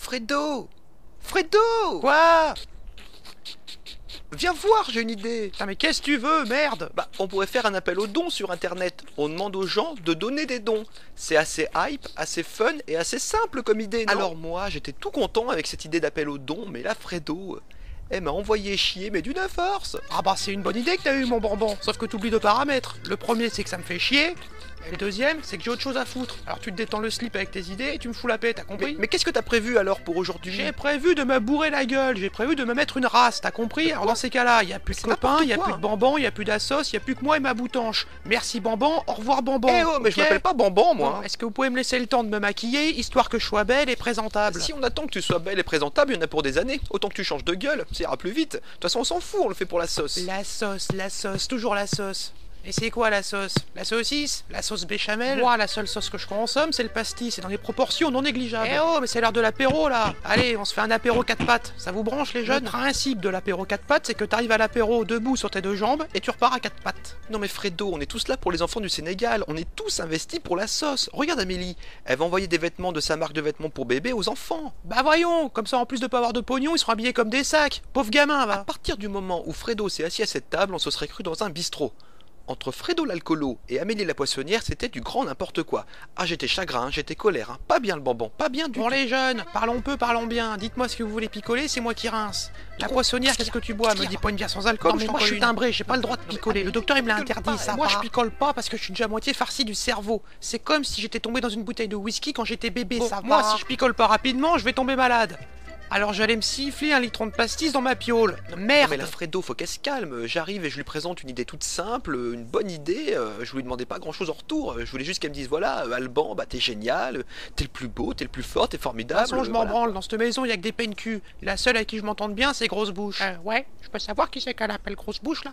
Fredo! Fredo! Quoi? Viens voir, j'ai une idée. Putain, mais qu'est-ce que tu veux, merde? Bah, on pourrait faire un appel aux dons sur internet. On demande aux gens de donner des dons. C'est assez hype, assez fun et assez simple comme idée, non? Alors moi, j'étais tout content avec cette idée d'appel aux dons, mais là, Fredo, elle m'a envoyé chier, mais d'une force. Ah bah c'est une bonne idée que t'as eu, mon bonbon. Sauf que t'oublies deux paramètres. Le premier, c'est que ça me fait chier. Et le deuxième, c'est que j'ai autre chose à foutre. Alors tu te détends le slip avec tes idées et tu me fous la paix, t'as compris? Mais qu'est-ce que t'as prévu alors pour aujourd'hui? J'ai prévu de me bourrer la gueule, j'ai prévu de me mettre une race, t'as compris? Alors dans ces cas-là, y a plus de copains, y a plus de bambans, y a plus d'assos, y a plus que moi et ma boutanche. Merci bamban, au revoir bamban. Eh oh, mais je m'appelle pas Bamban, moi. Bon, est-ce que vous pouvez me laisser le temps de me maquiller, histoire que je sois belle et présentable? Si on attend que tu sois belle et présentable, il y en a pour des années. Autant que tu changes de gueule, ça ira plus vite. De toute façon, on s'en fout, on le fait pour la sauce. La sauce, toujours la sauce. Et c'est quoi la sauce? La saucisse? La sauce béchamel? Moi, la seule sauce que je consomme, c'est le pastis, c'est dans des proportions non négligeables. Eh oh, mais c'est l'heure de l'apéro, là. Allez, on se fait un apéro 4 pattes. Ça vous branche, les jeunes? Le principe de l'apéro 4 pattes, c'est que t'arrives à l'apéro debout sur tes deux jambes et tu repars à 4 pattes. Non mais Fredo, on est tous là pour les enfants du Sénégal. On est tous investis pour la sauce. Regarde Amélie, elle va envoyer des vêtements de sa marque de vêtements pour bébé aux enfants. Bah voyons, comme ça en plus de pas avoir de pognon, ils seront habillés comme des sacs. Pauvre gamin, va. À partir du moment où Fredo s'est assis à cette table, on se serait cru dans un bistrot. Entre Fredo l'alcoolo et Amélie la poissonnière, c'était du grand n'importe quoi. Ah, j'étais chagrin, j'étais colère, hein. Pas bien le bonbon, pas bien du tout. Bon les jeunes, parlons peu, parlons bien. Dites-moi ce que vous voulez picoler, c'est moi qui rince. La poissonnière, qu'est-ce que tu bois? Me dis pas une bière sans alcool. Non mais moi je suis timbré, j'ai pas le droit de picoler. Le docteur il me l'a interdit, ça. Moi je picole pas parce que je suis déjà à moitié farci du cerveau. C'est comme si j'étais tombé dans une bouteille de whisky quand j'étais bébé, ça va. Moi si je picole pas rapidement, je vais tomber malade. Alors j'allais me siffler 1 litron de pastis dans ma piole. Merde! Non mais la Fredo, faut qu'elle se calme. J'arrive et je lui présente une idée toute simple, une bonne idée. Je lui demandais pas grand chose en retour. Je voulais juste qu'elle me dise voilà, Alban, bah t'es génial, t'es le plus beau, t'es le plus fort, t'es formidable. De toute façon, je m'en branle. Dans cette maison, y a que des peines cul. La seule avec qui je m'entende bien, c'est Grosse Bouche. Ouais, je peux savoir qui c'est qu'elle appelle Grosse Bouche là?